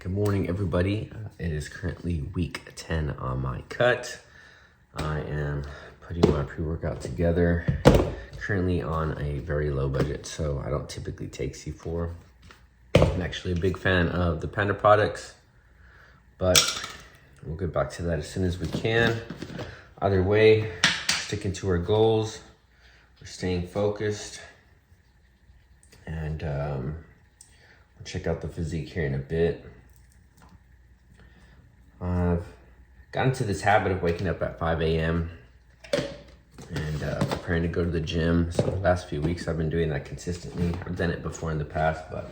Good morning, everybody. It is currently week 10 on my cut. I am putting my pre-workout together. Currently on a very low budget, so I don't typically take C4. I'm actually a big fan of the Panda products, but we'll get back to that as soon as we can. Either way, sticking to our goals, we're staying focused, and we'll check out the physique here in a bit. I've gotten into this habit of waking up at 5 a.m. and preparing to go to the gym. So the last few weeks I've been doing that consistently. I've done it before in the past, but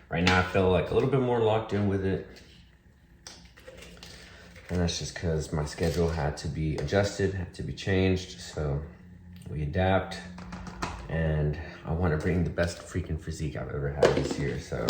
right now I feel like a little bit more locked in with it. And that's just because my schedule had to be adjusted, had to be changed. So we adapt, and I want to bring the best freaking physique I've ever had this year. So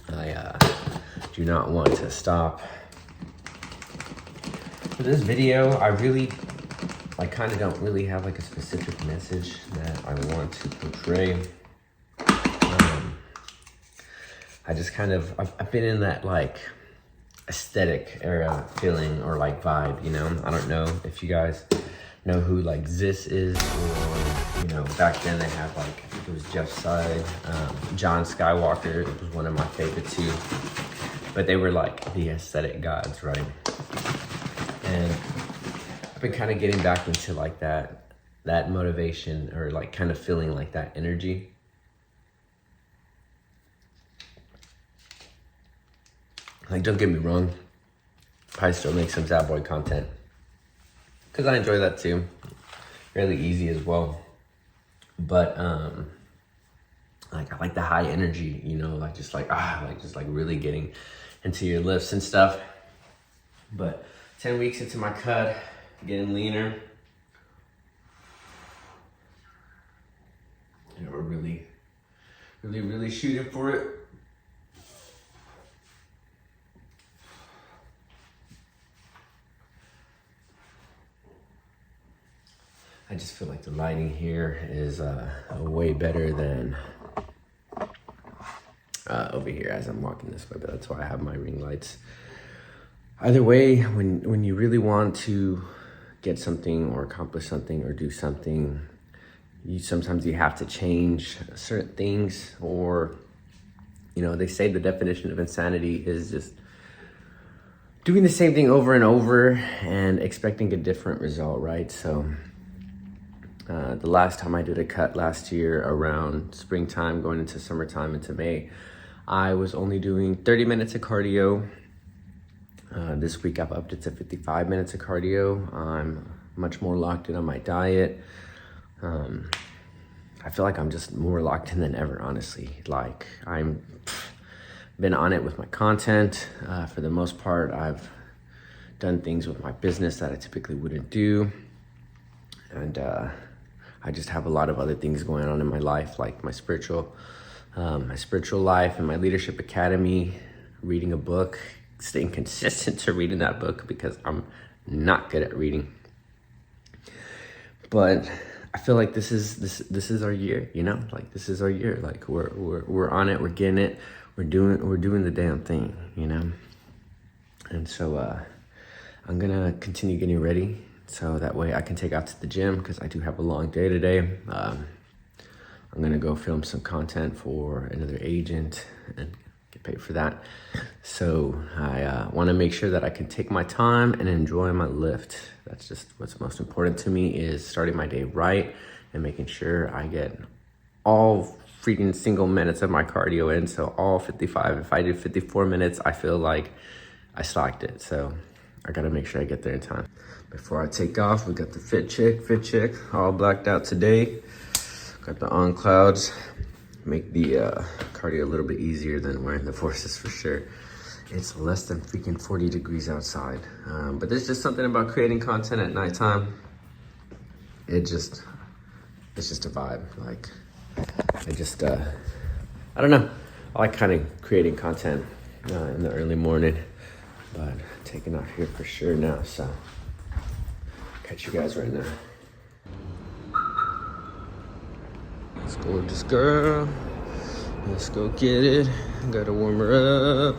I do not want to stop. For this video, I kind of don't really have like a specific message that I want to portray. I just kind of, I've been in that like aesthetic era feeling or like vibe, you know? I don't know if you guys know who like Ziss is, or, you know, back then they had like, I think it was Jeff Side, John Skywalker, it was one of my favorites too. But they were like the aesthetic gods, right? And I've been kind of getting back into like that motivation, or like kind of feeling like that energy. Like, don't get me wrong, I still make some Zap Boy content because I enjoy that too. Fairly easy as well. But like I like the high energy, you know, like just really getting into your lifts and stuff. But 10 weeks into my cut, getting leaner. And we're really shooting for it. I just feel like the lighting here is way better than over here as I'm walking this way, but that's why I have my ring lights. Either way, when you really want to get something or accomplish something or do something, sometimes you have to change certain things, or, you know, they say the definition of insanity is just doing the same thing over and over and expecting a different result, right? So the last time I did a cut last year around springtime, going into summertime into May, I was only doing 30 minutes of cardio. This week I've upped it to 55 minutes of cardio. I'm much more locked in on my diet. I feel like I'm just more locked in than ever, honestly. Like, I'm been on it with my content. For the most part, I've done things with my business that I typically wouldn't do. And I just have a lot of other things going on in my life, like my spiritual life and my leadership academy, reading a book, staying consistent to reading that book because I'm not good at reading. But I feel like this is our year, you know? Like, this is our year. Like, we're on it, we're getting it, we're doing the damn thing, you know? And so I'm gonna continue getting ready so that way I can take out to the gym, because I do have a long day today. I'm gonna go film some content for another agent and get paid for that. So I wanna make sure that I can take my time and enjoy my lift. That's just what's most important to me, is starting my day right and making sure I get all freaking single minutes of my cardio in. So all 55, if I did 54 minutes, I feel like I slacked it. So I gotta make sure I get there in time. Before I take off, we got the fit check, all blacked out today. Got the on clouds, make the cardio a little bit easier than wearing the Forces for sure. It's less than freaking 40 degrees outside. But there's just something about creating content at nighttime. It's just a vibe. Like, I don't know. I like kind of creating content in the early morning, but taking off here for sure now. So catch you guys right now. Let's go with this girl. Let's go get it. Gotta warm her up.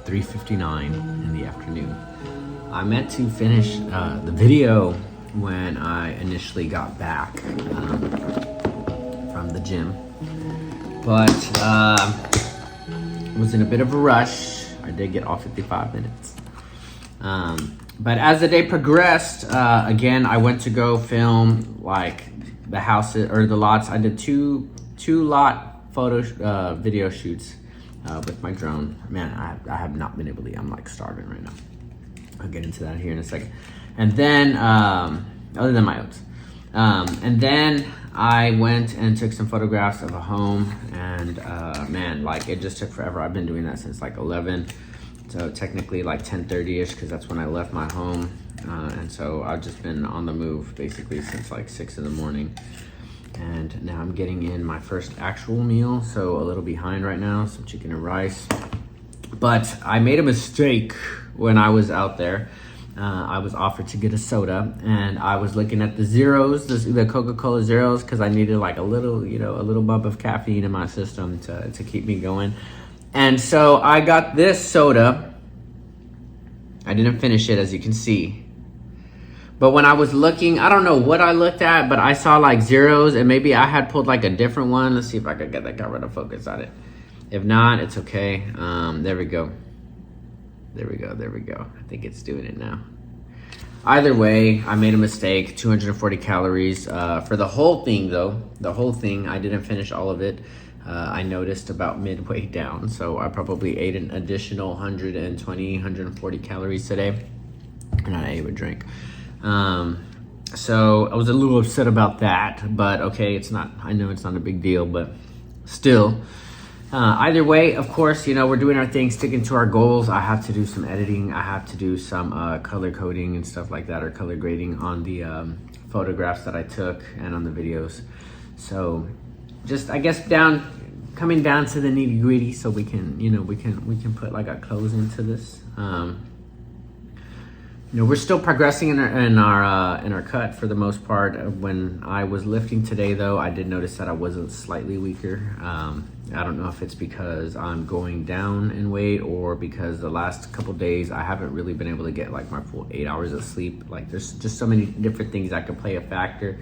3:59 in the afternoon. I meant to finish the video when I initially got back from the gym, but was in a bit of a rush. I did get off 55 minutes. But as the day progressed, again, I went to go film like the houses or the lots. I did two lot video shoots with my drone. Man, I have not been able to eat. I'm like starving right now. I'll get into that here in a second. And then, other than my oats. And then I went and took some photographs of a home, and man, like it just took forever. I've been doing that since like 11. So technically like 10:30ish, because that's when I left my home. And so I've just been on the move basically since like 6 in the morning. And now I'm getting in my first actual meal. So a little behind right now, some chicken and rice. But I made a mistake when I was out there. I was offered to get a soda, and I was looking at the zeros, the Coca-Cola zeros, because I needed like a little bump of caffeine in my system to keep me going. And so I got this soda. I didn't finish it, as you can see. But when I was looking, I don't know what I looked at, but I saw like zeros, and maybe I had pulled like a different one. Let's see if I could get that camera to focus on it. If not, it's okay. There we go. There we go. I think it's doing it now. Either way, I made a mistake. 240 calories for the whole thing, though. The whole thing, I didn't finish all of it. I noticed about midway down, so I probably ate an additional 120, 140 calories today, and I ate a drink. So I was a little upset about that, but okay, I know it's not a big deal, but still. Either way, of course, we're doing our thing, sticking to our goals. I have to do some editing. I have to do some color coding and stuff like that, or color grading on the photographs that I took and on the videos. So just, I guess, coming down to the nitty gritty, so we can put like a close into this. We're still progressing in our cut for the most part. When I was lifting today, though, I did notice that I was slightly weaker. I don't know if it's because I'm going down in weight, or because the last couple days I haven't really been able to get like my full 8 hours of sleep. Like there's just so many different things that could play a factor.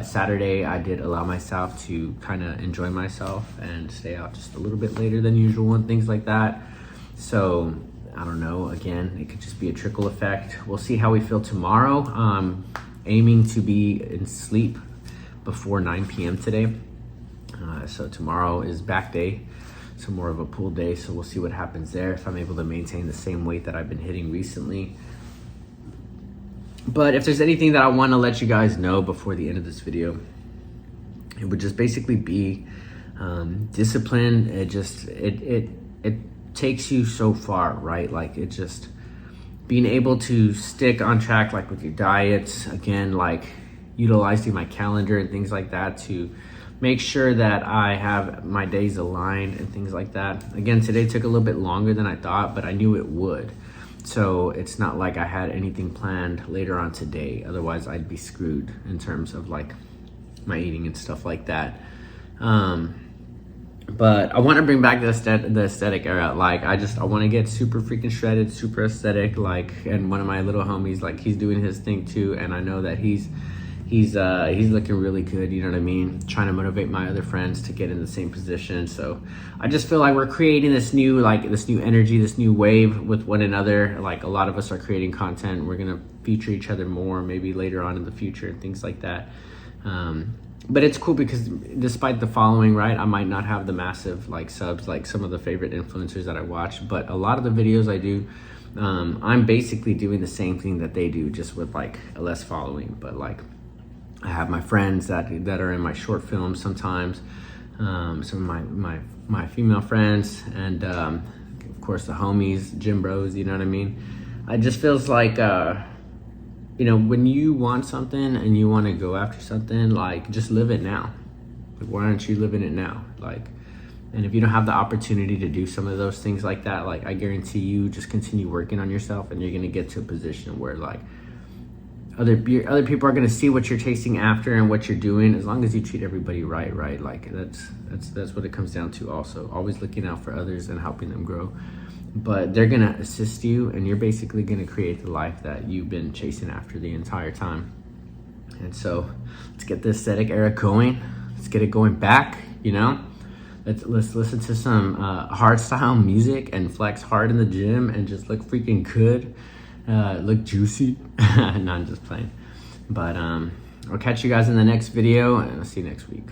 Saturday, I did allow myself to kind of enjoy myself and stay out just a little bit later than usual and things like that. So I don't know, again, it could just be a trickle effect. We'll see how we feel tomorrow. Aiming to be in sleep before 9 p.m. today. So tomorrow is back day, so more of a pool day. So we'll see what happens there, if I'm able to maintain the same weight that I've been hitting recently. But if there's anything that I want to let you guys know before the end of this video, it would just basically be discipline. It takes you so far, right? Like it just being able to stick on track, like with your diet, again, like utilizing my calendar and things like that to make sure that I have my days aligned and things like that. Again, today took a little bit longer than I thought, but I knew it would. So it's not like I had anything planned later on today. Otherwise I'd be screwed in terms of like my eating and stuff like that. But I want to bring back the aesthetic era. Like I want to get super freaking shredded, super aesthetic. Like, and one of my little homies, like he's doing his thing too, and I know that he's looking really good. You know what I mean? Trying to motivate my other friends to get in the same position. So I just feel like we're creating this new energy, this new wave with one another. Like a lot of us are creating content. We're gonna feature each other more, maybe later on in the future and things like that. But it's cool because despite the following, right, I might not have the massive like subs like some of the favorite influencers that I watch, but a lot of the videos I do, I'm basically doing the same thing that they do, just with like a less following. But like I have my friends that are in my short films sometimes, some of my female friends, and of course the homies, gym bros, you know what I mean? It just feels like when you want something and you want to go after something, like just live it now. Like, why aren't you living it now? Like, and if you don't have the opportunity to do some of those things like that, like I guarantee you just continue working on yourself, and you're gonna get to a position where like other people are gonna see what you're chasing after and what you're doing, as long as you treat everybody right? Like that's what it comes down to. Also, always looking out for others and helping them grow. but they're gonna assist you, and you're basically gonna create the life that you've been chasing after the entire time. And so let's get the aesthetic era going. Let's get it going back, you know? Let's listen to some hard style music and flex hard in the gym and just look freaking good, look juicy. No, I'm just playing. But I'll catch you guys in the next video, and I'll see you next week.